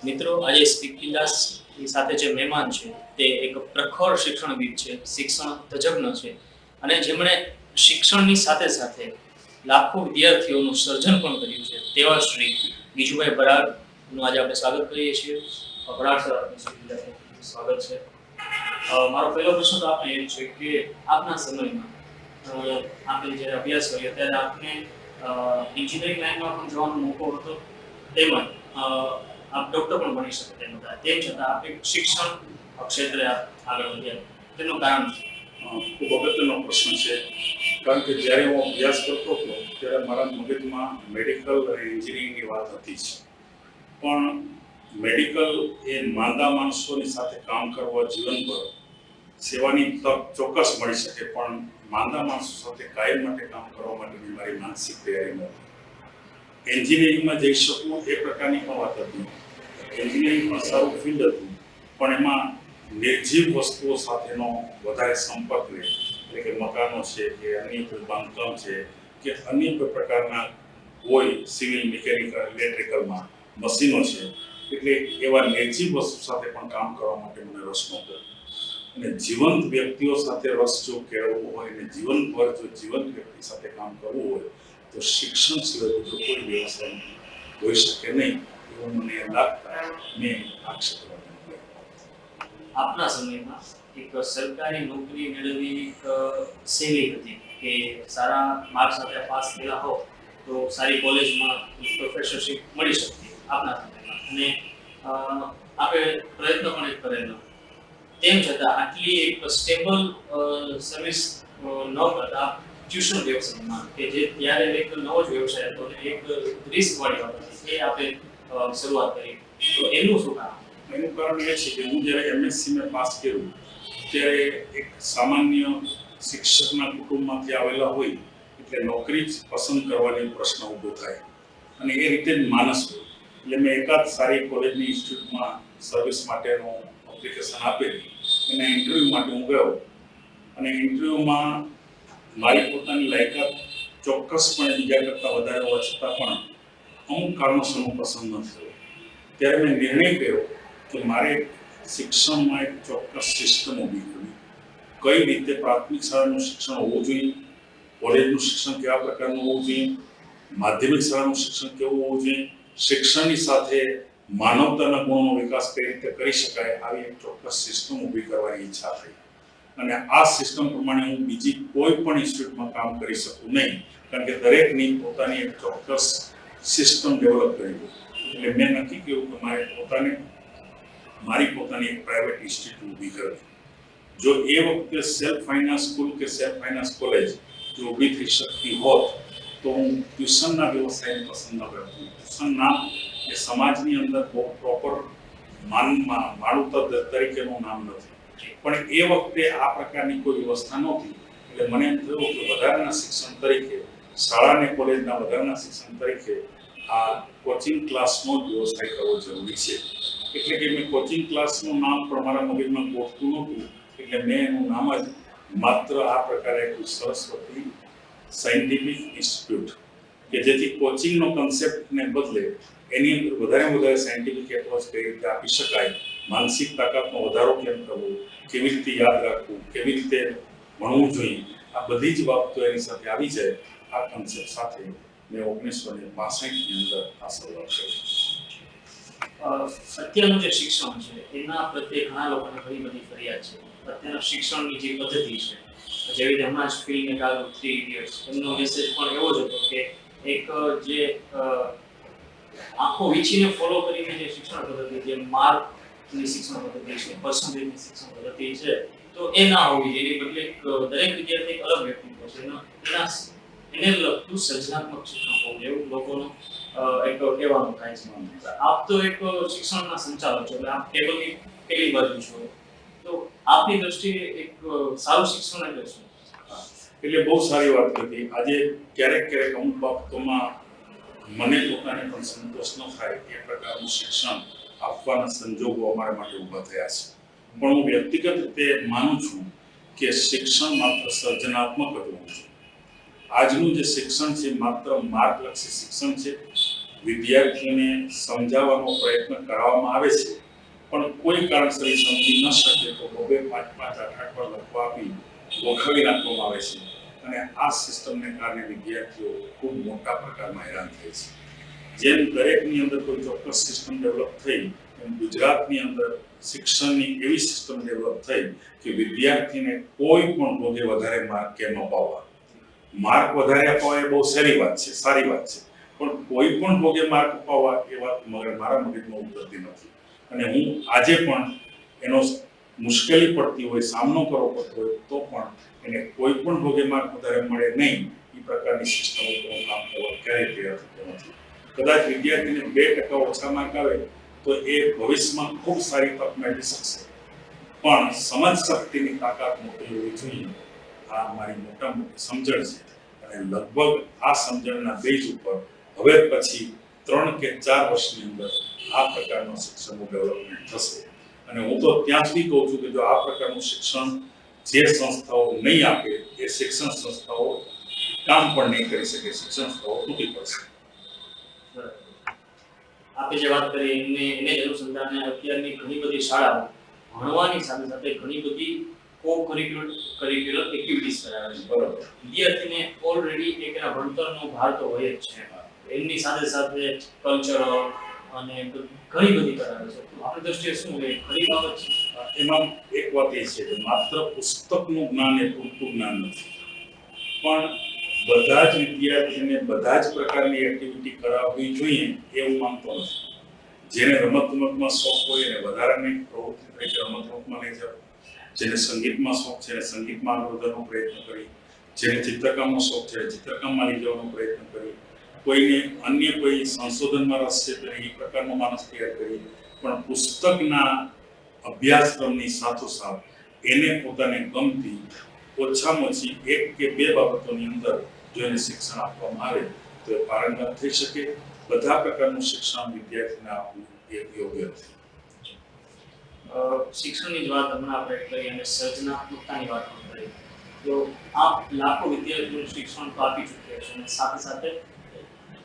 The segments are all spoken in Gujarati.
મિત્રો, આજે સ્પીકિંગ સાથે જે મહેમાન છે તે એક પ્રખર શિક્ષણવિદ છે, શિક્ષણ તજજ્ઞ છે અને જેમણે શિક્ષણની સાથે સાથે લાખો વિદ્યાર્થીઓનું સર્જન પણ કર્યું છે તેવા શ્રી ગીજુભાઈ બરાડનું આજે આપણે સ્વાગત કરીએ છીએ. બરાડ સર, આપનું સ્વાગત છે. મારો પહેલો પ્રશ્ન તો આપને એ છે કે આપના સમયમાં આપણે જ્યારે અભ્યાસ કર્યો ત્યારે આપને એન્જિનિયરિંગ લાઈનમાં પણ જવાનો મોકો હતો, તેમજ આપ ડોક્ટર પણ બની શકે તેમ હતા, તેમ છતાં આપ શિક્ષણ ક્ષેત્રે આગળ વધ્યા, તેનું કારણ ખૂબ અગત્યનો પ્રશ્ન છે. કારણ કે જ્યારે હું અભ્યાસ કરતો હતો ત્યારે મારા મગજમાં મેડિકલ અને એન્જિનિયરિંગની વાત હતી જ. પણ મેડિકલ એ માંદા માણસોની સાથે કામ કરવા જીવનભર સેવાની તક ચોક્કસ મળી શકે, પણ માંદા માણસો સાથે કાયમ માટે કામ કરવા માટેની મારી માનસિક તૈયારી નહોતી. એન્જિનિયરિંગમાં જઈ શકું એ પ્રકારની પણ વાત હતી. એન્જિનિયરિંગ પણ સારું ફિલ્ડ હતું, પણ એમાં નિર્જીવ વસ્તુઓ સાથેનો વધારે સંપર્ક રહે, એટલે કે મકાનો છે કે અન્ય કોઈ બાંધકામ છે કે અન્ય કોઈ પ્રકારના કોઈ સિવિલ, મિકેનિકલ, ઇલેક્ટ્રિકલમાં મશીનો છે, એટલે એવા નિર્જીવ વસ્તુ સાથે પણ કામ કરવા માટે મને રસ નહોતો. અને જીવંત વ્યક્તિઓ સાથે રસ જો કેળવવો હોય અને જીવનભર જો જીવંત વ્યક્તિ સાથે કામ કરવું હોય તો શિક્ષણ સિવાય બીજો કોઈ વ્યવસાય હોઈ શકે નહીં એવું મને લાગતા મેં આ ક્ષેત્રમાં. આપના સમયમાં એક સરકારી નોકરી મેળવવી એક સહેલી હતી કે સારા માર્ક સાથે પાસ થયેલા હો તો સારી કોલેજમાં પ્રોફેસરશિપ મળી શકતી આપના સમયમાં, અને આપણે પ્રયત્ન પણ એક કરેલો. તેમ છતાં આટલી એક સ્ટેબલ સર્વિસ ન કરતા ટ્યુશન વ્યવસાયમાં, કે જે ત્યારે એક નવો જ વ્યવસાય હતો અને એક રિસ્ક વાળી વાત હતી, એ આપણે શરૂઆત કરી, તો એનું શું કારણ? એનું કારણ એ છે કે હું જ્યારે એમએસસી મેં પાસ કર્યું ત્યારે એક સામાન્ય શિક્ષકના કુટુંબમાંથી આવેલા હોય એટલે નોકરી જ પસંદ કરવાનો પ્રશ્ન ઊભો થાય, અને એ રીતે જ માનસ હોય. એટલે મેં એકાદ સારી કોલેજની ઇન્સ્ટિટ્યૂટમાં સર્વિસ માટેનું એપ્લિકેશન આપેલી અને ઇન્ટરવ્યૂ માટે હું ગયો, અને ઇન્ટરવ્યૂમાં મારી પોતાની લાયકાત ચોક્કસપણે બીજા કરતાં વધારે હોવા છતાં પણ અમુક કારણોસર હું પસંદ ન થયો. ત્યારે મેં નિર્ણય કર્યો કે મારે શિક્ષણમાં એક ચોક્કસ સિસ્ટમ ઊભી કરવી. કઈ રીતે પ્રાથમિક શાળાનું શિક્ષણ હોવું જોઈએ, કોલેજનું શિક્ષણ કેવા પ્રકારનું હોવું જોઈએ, માધ્યમિક શાળાનું શિક્ષણ કેવું હોવું જોઈએ, શિક્ષણની સાથે માનવતાના ગુણોનો વિકાસ કઈ રીતે કરી શકાય, આવી એક ચોક્કસ સિસ્ટમ ઊભી કરવાની ઈચ્છા થઈ. અને આ સિસ્ટમ પ્રમાણે હું બીજી કોઈ પણ ઇન્સ્ટિટ્યૂટમાં કામ કરી શકું નહીં, કારણ કે દરેકની પોતાની એક ચોક્કસ સિસ્ટમ ડેવલપ કરી. એટલે મેં નક્કી કર્યું કે મારી પોતાની એક પ્રાઇવેટ ઇન્સ્ટિટ્યૂટ ઊભી કરવી. જો એ વખતે સેલ્ફ ફાઇનાન્સ સ્કૂલ કે સેલ્ફ ફાઇનાન્સ કોલેજ જો ઊભી થઈ શકતી હોત તો હું ટ્યુશનના વ્યવસાયને પસંદ ન કરતો. ટ્યુશનના એ સમાજની અંદર બહુ પ્રોપર માનવતા તરીકેનું નામ નથી, પણ એ વખતે આ પ્રકારની કોઈ વ્યવસ્થા નહોતી. એટલે મને એમ થયું કે વધારાના શિક્ષણ તરીકે, શાળા અને કોલેજના વધારાના શિક્ષણ તરીકે આ કોચિંગ ક્લાસનો જ વ્યવસાય કરવો જરૂરી છે. એટલે કે મેં કોચિંગ ક્લાસનું નામ પણ મારા મગજમાં ગોઠતું નહોતું, એટલે મેં એનું નામ જ માત્ર આ પ્રકારે સરસ્વતી સાયન્ટિફિક ઇન્સ્ટિટ્યૂટ, કે જેથી કોચિંગનો કન્સેપ્ટને બદલે એની અંદર વધારે સાયન્ટિફિક એપ્રોચ કઈ રીતે આપી શકાય, માનસિક તાકાતનો વધારો કેમ કરવો, કેવી રીતે યાદ રાખવું, કેવી રીતે ભણવું જોઈએ, આ બધી જ બાબતો એની સાથે આવી જાય. આ કન્સેપ્ટ સાથે મેં 1965ની અંદર આ શરૂઆત કરી. અત્યારનું જે શિક્ષણ છે એના પ્રત્યે ઘણા લોકોને ઘણી બધી ફરિયાદ છે. અત્યારના શિક્ષણની જે પદ્ધતિ છે, જેવી રીતે હમણાં જ ફિલ્મ નિકાલું 3 ઇડિયટ્સ, એમનો મેસેજ પણ એવો જ હતો કે એક જે આંખો વીંચીને ફોલો કરીને જે શિક્ષણ પદ્ધતિ, જે માર્કની શિક્ષણ પદ્ધતિ છે, પર્સન્ટેજની શિક્ષણ પદ્ધતિ છે, તો એ ના હોવી જોઈએ. એટલે દરેક વિદ્યાર્થી એક અલગ વ્યક્તિત્વ છે, એને લગતું સર્જનાત્મક શિક્ષણ હોવું જોઈએ, એવું લોકોનું એક કહેવાનું થાય છે. આપ તો એક શિક્ષણના સંચાલક છો, એટલે આપ ટેબલની પેલી બાજુ છો, તો આપની દ્રષ્ટિએ એક સારું શિક્ષણ એટલે શું? એટલે બહુ સારી વાત કરી. આજે ક્યારેક અમુક બાબતોમાં મને પોતાને પણ સંતોષ ન થાય એ પ્રકારનું શિક્ષણ આપવાના સંજોગો અમારા માટે ઊભા થયા છે. પણ હું વ્યક્તિગત રીતે માનું છું કે શિક્ષણ માત્ર સર્જનાત્મક જ હોવું જોઈએ. આજનું જે શિક્ષણ છે માત્ર માર્ગલક્ષી શિક્ષણ છે, વિદ્યાર્થીઓને સમજાવવાનો પ્રયત્ન કરાવવામાં આવે છે, પણ કોઈ કારણસર એ સમજી ન શકે તો 2-2, 5-5, 8-8 વાર લખવા આપી ગોખાવી નાખવામાં આવે છે. અને આ સિસ્ટમને કારણે વિદ્યાર્થીઓ ખૂબ મોટા પ્રકારમાં હેરાન થાય છે. જેમ દરેકની અંદર કોઈ ચોક્કસ સિસ્ટમ ડેવલપ થઈ, એમ ગુજરાતની અંદર શિક્ષણની એવી સિસ્ટમ ડેવલપ થઈ કે વિદ્યાર્થીને કોઈ પણ ભોગે વધારે માર્ક કેમ અપાવવા. માર્ક વધારે અપાવવા એ બહુ સારી વાત છે, પણ કોઈ પણ ભોગે માર્ક અપાવવા એ વાત મારા મગજમાં ઉતરતી નથી. અને હું આજે પણ એનો મુશ્કેલી પડતી હોય, સામનો કરવો પડતો હોય તો પણ એને કોઈ પણ ભોગે માર્ક વધારે મળે નહીં એ પ્રકારની સિસ્ટમ ઉપર હું કામ કરવા ક્યારેય તૈયાર થતો નથી. કદાચ વિદ્યાર્થીને 2% ઓછા માર્ક આવે તો એ ભવિષ્યમાં ખૂબ સારી તક મેળવી શકશે, પણ સમજ શક્તિની તાકાત મોટી હોવી જોઈએ. આ મારી મોટા મોટી સમજણ છે અને લગભગ આ સમજણના બેઝ ઉપર હવે પછી 3 કે 4 વર્ષની અંદર આ પ્રકારનું શિક્ષણનું ડેવલપમેન્ટ થશે. અને હું તો ત્યાં સુધી કહું છું કે જો આ પ્રકારનું શિક્ષણ જે સંસ્થાઓ નહીં આપે એ શિક્ષણ સંસ્થાઓ કામ પણ નહીં કરી શકે, શિક્ષણ સંસ્થાઓ તૂટી પડશે. આપે જે વાત કરી એને જ અનુસંધાને અત્યારની ઘણી બધી શાળાઓ ભણવાની સાથે સાથે ઘણી બધી કો-કરિક્યુલર એક્ટિવિટીઝ કરાવે છે. બરાબર. વિદ્યાર્થીને ઓલરેડી એક એના ભણતરનો ભાર તો હોય જ છે, એમની સાથે સાથે કલ્ચરલ અને ઘણી બધી કરાવે છે. આપણી દ્રષ્ટિએ શું છે, ખરી બાબત છે? એમાં એક વાત એ છે કે માત્ર પુસ્તકનું જ્ઞાન એ પૂરતું જ્ઞાન નથી, પણ બધા જ વિદ્યાર્થીને બધા જ પ્રકારની એક્ટિવિટી કરાવવી જોઈએ એવું માનતો નથી. જેને રમતગમતમાં શોખ હોય એને વધારાની પ્રવૃત્તિ તરીકે રમતગમતમાં લઈ જાઓ, જેને સંગીતમાં શોખ છે એને સંગીતમાં આગળ વધવાનો પ્રયત્ન કરી, જેને ચિત્રકામનો શોખ છે ચિત્રકામમાં લઈ જવાનો પ્રયત્ન કરી, કોઈને અન્ય કોઈ સંશોધનમાં રસ છે તો એ પ્રકારનો માણસ તૈયાર કરી, પણ પુસ્તકના અભ્યાસક્રમની સાથોસાથ એને પોતાને ગમતી ઓછામાં ઓછી 1 કે 2 બાબતોની અંદર જો એને શિક્ષણ આપવામાં આવે તો એ પારંગત થઈ શકે. બધા પ્રકારનું શિક્ષણ વિદ્યાર્થીને આપવું એ યોગ્ય નથી. શિક્ષણની જ વાત હમણાં આપણે કરી અને સર્જનાત્મકતાની વાત પણ કરી. તો આપ લાખો વિદ્યાર્થીઓનું શિક્ષણ તો આપી ચૂક્યા છો અને સાથે સાથે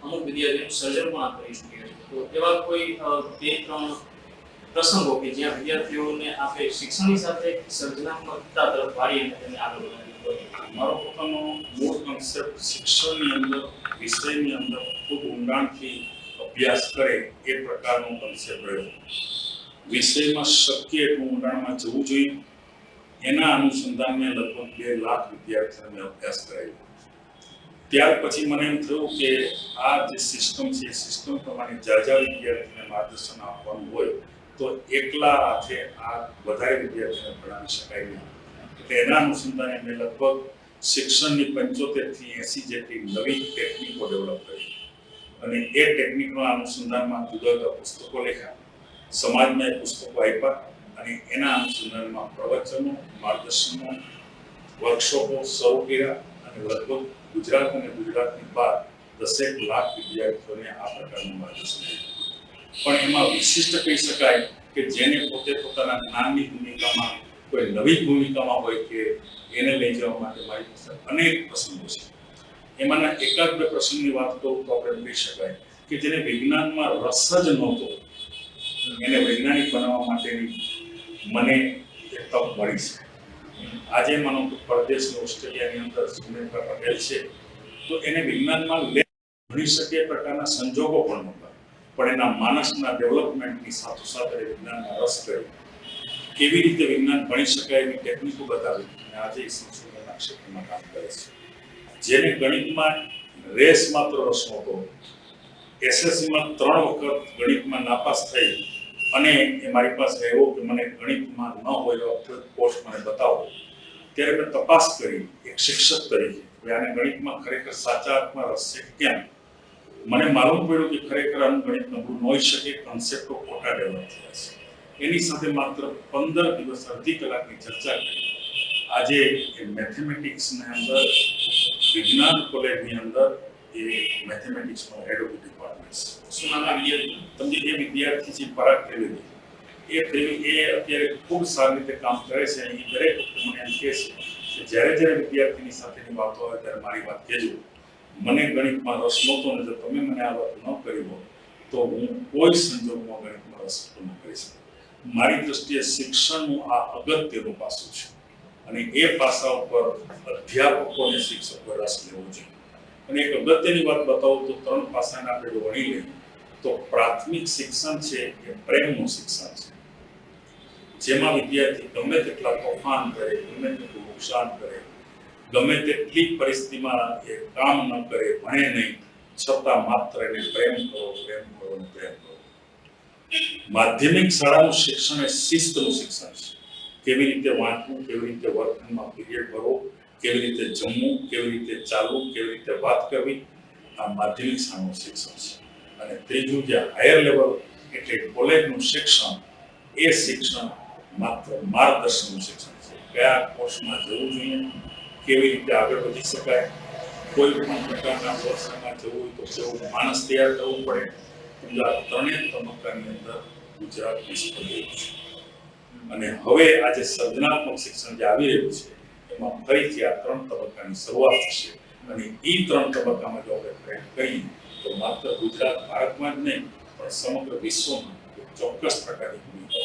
અમુક વિદ્યાર્થીઓનું સર્જન પણ આપ કરી ચૂક્યા છો. તો એવા કોઈ 2-3 પ્રસંગો કે જ્યાં વિદ્યાર્થીઓને આપે શિક્ષણની સાથે સર્જનાત્મકતા તરફ વાળી અને તેને આગળ વધારી. મારો પોતાનો મૂળ કન્સેપ્ટ શિક્ષણની અંદર વિષયની અંદર ખૂબ ઊંડાણથી અભ્યાસ કરે એ પ્રકારનો કન્સેપ્ટ રહ્યો. વિષયમાં શક્ય એટલું ઊંડાણમાં જવું જોઈએ. એના અનુસંધાનમાં લગભગ 2 લાખ વિદ્યાર્થીઓને અભ્યાસ કરાવ્યો. ત્યાર પછી મને એમ થયું કે આ જે સિસ્ટમ છે એ સિસ્ટમ પ્રમાણે જાજા વિદ્યાર્થીને માર્ગદર્શન આપવાનું હોય તો એકલા હાથે આ વધારે વિદ્યાર્થીઓને ભણાવી શકાય નહીં. એટલે એના અનુસંધાને મેં લગભગ શિક્ષણની 75 થી 80 જેટલી નવી ટેકનિકો ડેવલપ કરી અને એ ટેકનિકના અનુસંધાનમાં જુદા જુદા પુસ્તકો લખ્યા, સમાજમાં એ પુસ્તકો આપ્યા અને એના અનુસંધાનમાં પ્રવચનો, માર્ગદર્શનો, વર્કશોપો શરૂ કર્યા અને લગભગ ગુજરાત અને ગુજરાતની બહાર 10 લાખ વિદ્યાર્થીઓને આ પ્રકારનું માર્ગદર્શન આપ્યું. પણ એમાં વિશિષ્ટ કહી શકાય કે જેને પોતે પોતાના જ્ઞાનની ભૂમિકામાં કોઈ નવી ભૂમિકામાં હોય કે એને લઈ જવા માટે મારી પાસે અનેક પ્રસંગો છે. એમાંના 1-2 પ્રસંગની વાત કરું તો આપણે કહી શકાય કે જેને વિજ્ઞાનમાં રસ જ નહોતો એને વૈજ્ઞાનિક બનાવવા માટેની મને એક તક મળી છે. આજે માનો કે પરદેશની ઓસ્ટ્રેલિયાની અંદર સુરેન્દ્ર પટેલ છે તો એને વિજ્ઞાનમાં ભણી શકે એ પ્રકારના સંજોગો પણ નહોતા, પણ એના માણસના ડેવલપમેન્ટની સાથોસાથ વિજ્ઞાનમાં રસ ગયો. કેવી રીતે વિજ્ઞાન ભણી શકાય એની ટેકનિકો બતાવી અને આજે એ સંશોધનના ક્ષેત્રમાં કામ કરે છે. જેને ગણિતમાં રેસ માત્ર રસ નહોતો, એસએસસીમાં 3 વખત ગણિતમાં નાપાસ થઈ અને એ મારી પાસે આવ્યો કે મને ગણિતમાં ન હોય એવો કોર્સ મને બતાવો. ત્યારે મેં તપાસ કરી એક શિક્ષક તરીકે કે આને ગણિતમાં ખરેખર સાચા અર્થમાં રસ છે કેમ. મને માલુમ પડ્યું કે ખરેખર આનું ગણિત નબળું ન હોઈ શકે, કન્સેપ્ટો ખોટા ડેવલપ થયા છે. એની સાથે માત્ર 15 દિવસ અડધી કલાકની ચર્ચા કરી. આજે એ મેથેમેટિક્સની અંદર વિજ્ઞાન કોલેજની અંદર એ મેથેમેટિક્સનો હેડ ઓફ ડિપાર્ટમેન્ટ છે. શું નામ વિદ્યાર્થી? તમને એ વિદ્યાર્થી છે પરાગ ત્રિવેદી. એ અત્યારે ખૂબ સારી રીતે કામ કરે છે. અહીં દરેક વખતે મને એમ કહે છે કે જ્યારે વિદ્યાર્થીની સાથેની વાતો આવે ત્યારે મારી વાત કહેજો. મને ગણિતમાં રસ નહોતો ને જો તમે મને આ વાત ન કરી હોય તો હું કોઈ સંજોગમાં ગણિતમાં રસ ન કરી શકું. મારી દ્રષ્ટિએ શિક્ષણનું આ અગત્યનું પાસું છે અને એ પાસા ઉપર અધ્યાપકોને શિક્ષકોએ રસ લેવો જોઈએ. અને એક અગત્યની વાત બતાવું તો 3 પાસાને આપણે જો વણી લઈએ તો પ્રાથમિક શિક્ષણ છે એ પ્રેમનું શિક્ષણ છે, જેમાં વિદ્યાર્થી ગમે તેટલા તોફાન કરે, ગમે તેટલું નુકસાન કરે, ગમે તેટલી પરિસ્થિતિમાં એ કામ ન કરે, ભણે નહીં, છતાં માત્ર એને પ્રેમ કરો, પ્રેમ કરો અને પ્રેમ કરો. માધ્યમિક શાળાનું શિક્ષણ એ શિસ્તનું શિક્ષણ છે. કેવી રીતે વાંચવું, કેવી રીતે વર્ગખંડમાં પીરિયડ ભરવો, કેવી રીતે જમવું, કેવી રીતે ચાલવું, કેવી રીતે વાત કરવી, આ માધ્યમિક શાળાનું શિક્ષણ છે. અને ત્રીજું જે હાયર લેવલ એટલે કોલેજનું શિક્ષણ, એ શિક્ષણ માત્ર માર્ગદર્શનનું શિક્ષણ છે. કયા કોર્સમાં જવું જોઈએ, કેવી રીતે આગળ વધી શકાય, કોઈ પણ પ્રકારના વર્ષમાં જવું હોય તો કેવું માણસ તૈયાર કરવું પડે. આ ત્રણેય તબક્કાની અંદર ગુજરાત નિષ્ફળ ગયું છે. અને હવે આજે સર્જનાત્મક શિક્ષણ જે આવી રહ્યું છે એમાં ફરીથી આ 3 તબક્કાની શરૂઆત થશે. અને એ 3 તબક્કામાં જો આપણે પ્રયત્ન કરીએ તો માત્ર ગુજરાત ભારતમાં જ નહીં પણ સમગ્ર વિશ્વમાં ચોક્કસ પ્રકારની ભૂમિકા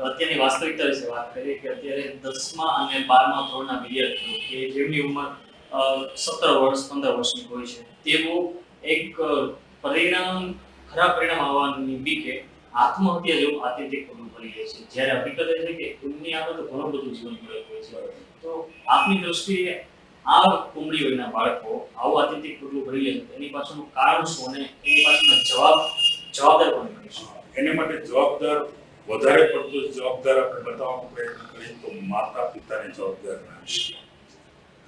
અત્યારની વાસ્તવિકતા વિશે વાત કરીએ કે અત્યારે 10મા અને 12મા ધોરણના વિદ્યાર્થીઓ કે જેમની ઉંમર 17 વર્ષ 15 વર્ષની હોય છે, તેઓ એક ખરાબ પરિણામ આવવાની બીકે આત્મહત્યા જેવું આત્યંતિક પગલું ભરી લે છે. જ્યારે હકીકત એ છે કે એમની આગળ તો ઘણું બધું જીવન પડેલું હોય છે. તો આપની દ્રષ્ટિએ આ કુમળી વયના બાળકો આવું આત્યંતિક પગલું ભરી લે છે, એની પાછળનું કારણ શું અને એની પાછળનો જવાબદાર કોણ ગણી શકે? એને માટે જવાબદાર, વધારે પડતો જવાબદાર આપણે બતાવવાનો પ્રયત્ન કરીએ તો માતા પિતાને જવાબદાર ગણાવીશું.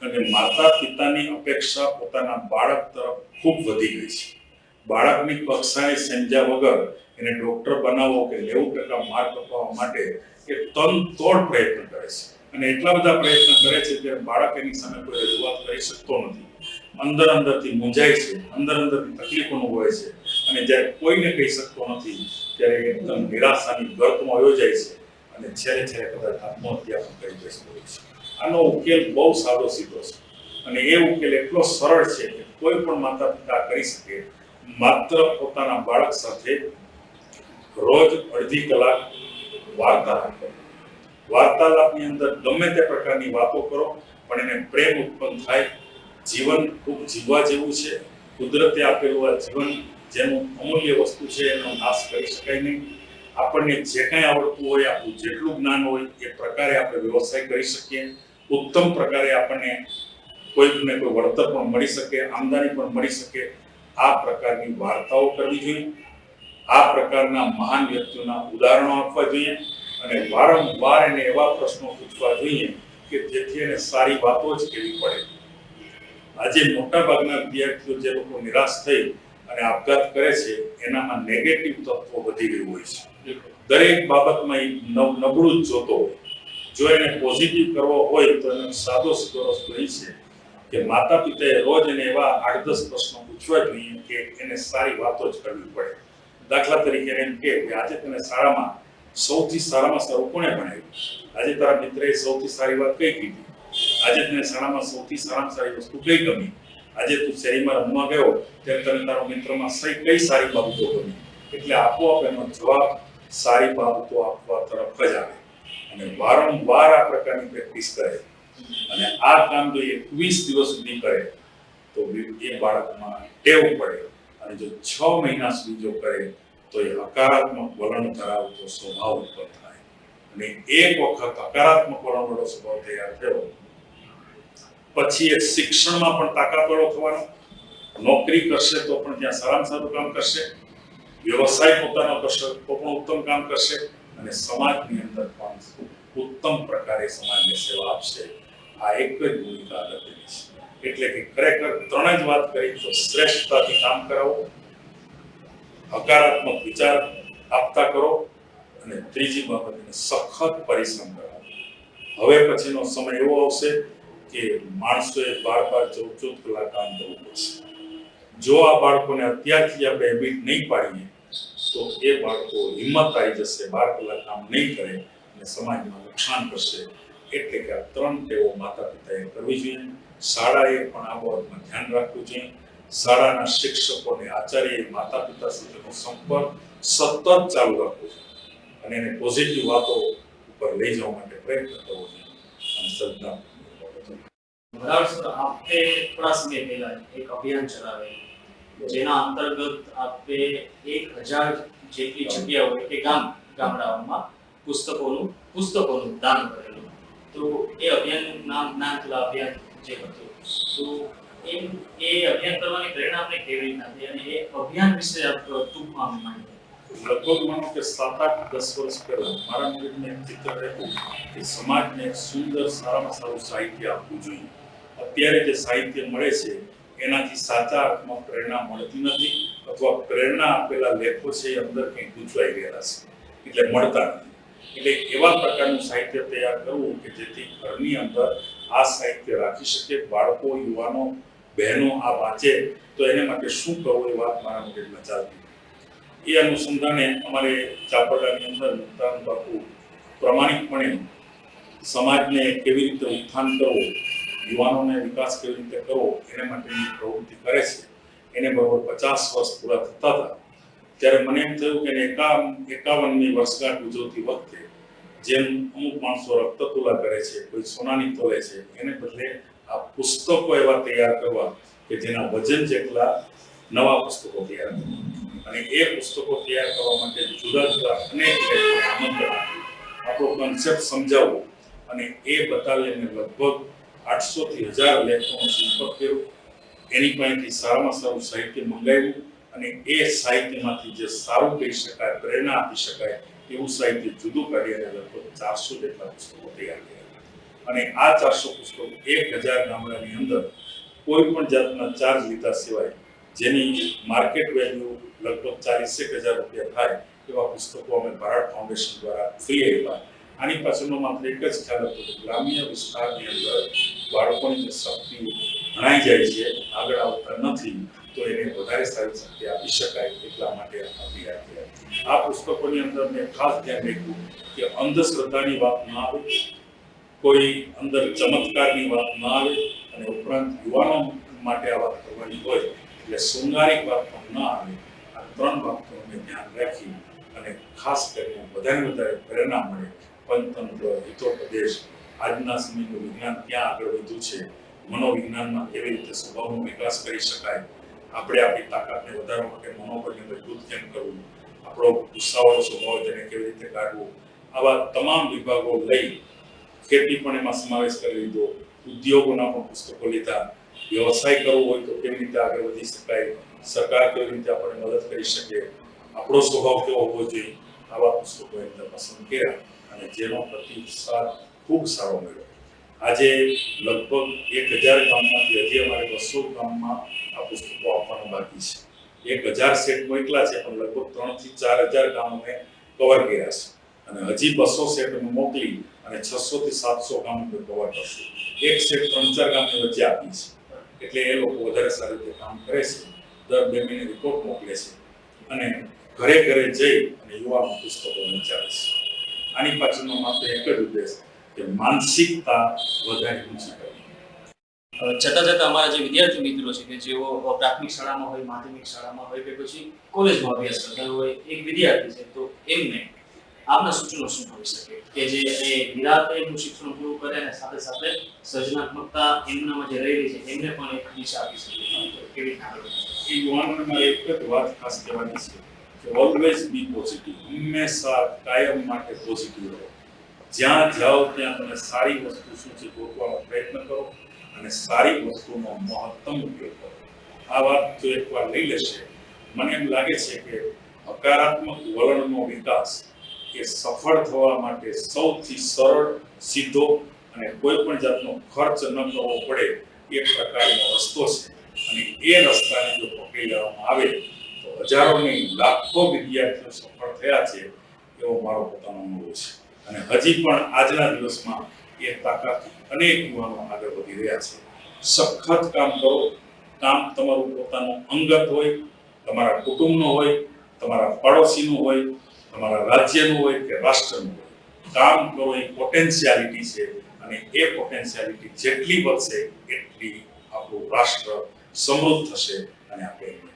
અને માતા પિતાની અપેક્ષા પોતાના બાળક તરફ ખૂબ વધી ગઈ છે. બાળકની કક્ષાએ સમજ્યા વગર એને ડોક્ટર બનાવવો કે 90% માર્ક અપાવવા માટે એ તનતોડ પ્રયત્ન કરે છે. અને એટલા બધા પ્રયત્ન કરે છે કે બાળક એની સામે કોઈ રજૂઆત કરી શકતો નથી. અંદરથી મૂંઝાય છે, અંદરથી તકલીફ અનુભવે છે. અને જ્યારે કોઈને કહી શકતો નથી ત્યારે એકદમ નિરાશાની ગર્તમાં યોજાય છે અને છેલ્લે કદાચ આત્મહત્યા પણ કરી બેસતો હોય છે. આનો ઉકેલ બહુ સાદો સીધો છે અને એ ઉકેલ એટલો સરળ છે કે કોઈ પણ માતા પિતા કરી શકે. માત્ર પોતાના બાળક સાથે રોજ અડધી કલાક વાર્તાલાપ કરો. વાર્તાલાપની અંદર ગમે તે પ્રકારની વાતો કરો પણ એને પ્રેમ ઉત્પન્ન થાય. જીવન ખૂબ જીવવા જેવું છે. કુદરતે આપેલું આ જીવન જેનું અમૂલ્ય વસ્તુ છે એનો નાશ કરી શકાય નહીં. આપણને જે કાંઈ આવડતું હોય, આપણું જેટલું જ્ઞાન હોય એ પ્રકારે આપણે વ્યવસાય કરી શકીએ. ઉત્તમ પ્રકારે આપણને કોઈને કોઈ વળતર પણ મળી શકે, આમદની પણ મળી શકે. આ પ્રકારની વાર્તાઓ કરવી જોઈએ. આ પ્રકારના મહાન વ્યક્તિઓના ઉદાહરણો આપવા જોઈએ અને વારંવાર એને એવા પ્રશ્નો પૂછવા જોઈએ કે જેથી એને સારી વાતો જ કહેવી પડે. આજે મોટાભાગના વિદ્યાર્થીઓ જે લોકો નિરાશ થઈ અને આપઘાત કરે છે એનામાં નેગેટિવ તત્વો વધી ગયું હોય છે. દરેક બાબતમાં એ નબળું જ જોતો હોય. જો એને પોઝિટિવ કરવો હોય તો એનો સાદો સીધો રસ્તો એ છે કે માતા પિતાએ રોજ એને એવા 8-10 પ્રશ્નો પૂછવા જોઈએ કે એને સારી વાતો જ કરવી પડે. દાખલા તરીકે એમ કે આજે તને શાળામાં સૌથી સારામાં સારું કોણે ભણાવ્યું? આજે તારા મિત્રએ સૌથી સારી વાત કઈ કીધી? આજે તને શાળામાં સૌથી સારામાં સારી વસ્તુ કઈ ગમી? આજે તું શેરીમાં રમવા ગયો ત્યારે તને તારો મિત્રમાં કઈ સારી બાબતો ગમી? એટલે આપોઆપ એનો જવાબ સારી બાબતો આપવા તરફ જ આવે. અને વારંવાર આ પ્રકારની પ્રેક્ટિસ કરે અને આ કામ જો 21 દિવસ સુધી કરે તો એ બાળકમાં ટેવ પડે. અને જો 6 મહિના સુધી જો કરે તો એ હકારાત્મક વલણ ધરાવતો સ્વભાવ ઉત્પન્ન થાય. અને એક વખત હકારાત્મક વલણવાળો સ્વભાવ તૈયાર થયો પછી એ શિક્ષણમાં પણ તાકાતવાળો થવાનો. નોકરી કરશે તો પણ ત્યાં સારામાં સારું કામ કરશે. વ્યવસાય પોતાનો કરશે તો પણ ઉત્તમ કામ કરશે. અને સમાજની અંદર પણ ઉત્તમ પ્રકારે સમાજને સેવા આપશે. આ એક જ ભૂમિકા અગત્યની છે. એટલે કે ખરેખર 3 જ વાત કરી તો શ્રેષ્ઠતાથી કામ કરાવો, હકારાત્મક વિચાર આપતા કરો અને ત્રીજી બાબત એને સખત પરિશ્રમ કરાવો. હવે પછીનો સમય એવો આવશે કે માણસોએ 12-14 કલાક કામ કરવું પડશે. જો આ બાળકોને અત્યારથી આપણે હેબિટ નહીં પાડીએ તો એ બાળકો હિંમત આવી જશે, 12 કલાક કામ નહીં કરે અને સમાજમાં નુકસાન કરશે. એટલે કે આ 3 ટેવો માતા પિતાએ કરવી જોઈએ. શાળાએ પણ આ બાબતમાં ધ્યાન રાખવું જોઈએ. શાળાના શિક્ષકો અને આચાર્ય માતા પિતા સાથેનો સંપર્ક સતત ચાલુ રાખવો જોઈએ અને એને પોઝિટિવ વાતો ઉપર લઈ જવા માટે પ્રયત્ન કરવો જોઈએ અને શ્રદ્ધા બરાબર સર, આપે થોડા સમય પહેલા એક અભિયાન ચલાવેલું જેના અંતર્ગત આપે 1000 જેટલી જગ્યાઓ કે ગામડાઓમાં પુસ્તકોનું દાન કરેલું. તો એ અભિયાનનું નામ જ્ઞાનતુલા અભિયાન જે હતું, તો એ અભિયાન કરવાની પ્રેરણા આપણે કેવી રીતના થઈ અને એ અભિયાન વિશે આપ ટૂંકમાં માહિતી. લગભગ માનો કે 7-8-10 વર્ષ પહેલા મારા મગજમાં એક ચિત્ર હતું કે સમાજને એક સુંદર સારામાં સારું સાહિત્ય આપવું જોઈએ. અત્યારે જે સાહિત્ય મળે છે એનાથી સાચા અર્થમાં પ્રેરણા મળતી નથી, અથવા પ્રેરણા આપેલા લેખો છે એ અંદર કંઈક ગૂંચવાઈ ગયેલા છે એટલે મળતા નથી. એટલે એવા પ્રકારનું સાહિત્ય તૈયાર કરવું કે જેથી ઘરની અંદર આ સાહિત્ય રાખી શકે, બાળકો, યુવાનો, બહેનો આ વાંચે તો એને માટે શું કરવું એ વાત મારા મગજમાં ચાલતી. એ અનુસંધાને અમારે ચાપરડાની અંદર મુક્તાનંદ બાપુ પ્રામાણિકપણે સમાજને કેવી રીતે ઉત્થાન કરવું, યુવાનોને વિકાસ કેવી રીતે કરવો એને માટેની પ્રવૃત્તિ કરે છે. એને બરોબર 50 વર્ષ પૂરા થતા હતા ત્યારે મને એમ થયું કે 51મી વર્ષગાંઠ ઉજવતી વખતે જેમ અમુક માણસો રક્તતુલા કરે છે, કોઈ સોનાની તોલે છે, એને બદલે આ પુસ્તકો એવા તૈયાર કરવા કે જેના વજન જેટલા નવા પુસ્તકો તૈયાર કરવા અને એ પુસ્તકો તૈયાર કરવા માટે જુદા જુદા અનેક લેખોને આમંત્રણ આપ્યું, આપણો કન્સેપ્ટ સમજાવવો અને એ બતાવીને લગભગ 800 થી 1000 લેખોનો સંપર્ક કર્યો. એની પાસેથી સારામાં સારું સાહિત્ય મંગાવ્યું અને એ સાહિત્યમાંથી જે સારું કહી શકાય, પ્રેરણા આપી શકાય એવું સાહિત્ય જુદું કાઢી અને લગભગ 400 જેટલા પુસ્તકો તૈયાર કર્યા. અને આ 400 પુસ્તકો 1000 ગામડાની અંદર કોઈ પણ જાતના ચાર્જ લીધા સિવાય, જેની માર્કેટ વેલ્યુ લગભગ 40,000 રૂપિયા થાય એવા પુસ્તકો અમે ભારત ફાઉન્ડેશન દ્વારા ફ્રી આપ્યા. આની પાછળનો માત્ર એક જ ખ્યાલ હતો કે ગ્રામ્ય વિસ્તારની અંદર બાળકોની જે શક્તિ ભણાઈ જાય છે, આગળ આવતા નથી, તો એને વધારે સારી શક્તિ આપી શકાય એટલા માટે અભિયાન કર્યા. આ પુસ્તકોની અંદર મેં ખાસ ધ્યાન રાખ્યું કે અંધશ્રદ્ધાની વાત ન આવે, કોઈ અંદર ચમત્કારની વાત ન આવે અને ઉપરાંત યુવાનો માટે આ વાત કરવાની હોય એટલે શૃંગારિક વાત પણ ન આવે. આ 3 બાબતોને મેં ધ્યાન રાખી અને ખાસ કરીને વધારે વધારે પ્રેરણા મળે. પંચતંત્ર, હિતોપદેશ, આજના સમયનું વિજ્ઞાન ક્યાં આગળ વધ્યું છે, મનોવિજ્ઞાનમાં કેવી રીતે સ્વભાવનો વિકાસ કરી શકાય, આપણે આપણી તાકાતને વધારવા માટે મનોબળને મજબૂત કેમ કરવું, આપણો ગુસ્સાવાળો સ્વભાવ તેને કેવી રીતે કાઢવો, આવા તમામ વિભાગો લઈ ખેતી પણ એમાં સમાવેશ કરી લીધો, ઉદ્યોગોના પણ પુસ્તકો લીધા, વ્યવસાય કરવો હોય તો કેવી રીતે આગળ વધી શકાય, સરકાર કેવી રીતે આપણને મદદ કરી શકે, આપણો સ્વભાવ કેવો હોવો જોઈએ, આવા પુસ્તકો એમને પસંદ કર્યા અને જેનો પ્રતિસાદ ખૂબ સારો મળ્યો. આજે લગભગ 1000 ગામમાંથી હજી અમારે 200 ગામમાં આ પુસ્તકો આપવાનું બાકી છે. 1000 સેટ મોકલા છે પણ લગભગ 3 થી 4000 ગામ અમે કવર કર્યા છે અને હજી 200 સેટ અમે મોકલી અને 600 થી 700 ગામ અમે કવર કરશું. એક સેટ 3-4 ગામની વચ્ચે આપી છે એટલે એ લોકો વધારે સારી રીતે કામ કરે છે. દર 2 મહિને રિપોર્ટ મોકલે છે અને ઘરે ઘરે જઈ અને યુવાનો પુસ્તકો વંચાવે છે. આની પાછળનો માત્ર એક જ ઉદ્દેશ કે માનસિકતા વધારે ઊંચી કરવી. જતા જતા અમારા જે વિદ્યાર્થી મિત્રો છે કે જેઓ પ્રાથમિક શાળામાં હોય, માધ્યમિક શાળામાં હોય કે પછી કોલેજમાં અભ્યાસ કરતા હોય, એક વિદ્યાર્થી છે, તો એમને આપના સૂચનો શું હોઈ શકે કે જે એ નિરાતે એમનું શિક્ષણ પૂરું કરે અને સાથે સાથે સર્જનાત્મકતા એમનામાં જે રહેલી છે એમને પણ એક દિશા આપી શકે, કેવી રીતના આગળ વધે? એ યુવાનોને મારે એક જ વાત ખાસ કહેવાની છે કે ઓલવેઝ બી પોઝિટિવ, હંમેશા કાયમ માટે પોઝિટિવ રહો. જ્યાં જાઓ ત્યાં તમે સારી વસ્તુ શું છે ગોતવાનો પ્રયત્ન કરો અને સારી વસ્તુનો મહત્તમ ઉપયોગ કરો. આ વાત જો એકવાર લઈ લેશે, મને એમ લાગે છે કે હકારાત્મક વલણનો વિકાસ એ સફળ થવા માટે સૌથી સરળ, સીધો અને કોઈ પણ જાતનો ખર્ચ ન કરવો પડે એ પ્રકારનો રસ્તો છે. અને એ રસ્તાને જો પકડી લેવામાં આવે તો હજારો નહીં લાખો વિદ્યાર્થીઓ સફળ થયા છે એવો મારો પોતાનો અનુભવ છે. અને હજી પણ આજના દિવસમાં એ તાકાતથી અનેક યુવાનો આગળ વધી રહ્યા છે. સખત કામ કરો. કામ તમારું પોતાનું અંગત હોય, તમારા કુટુંબનું હોય, તમારા પડોશીનું હોય, તમારા રાજ્યનું હોય કે રાષ્ટ્રનું હોય. કામ કરો એ પોટેન્શિયાલિટી છે અને અને એ પોટેન્શિયાલિટી જેટલી વધશે એટલી આપણું રાષ્ટ્ર સમૃદ્ધ થશે અને આપણે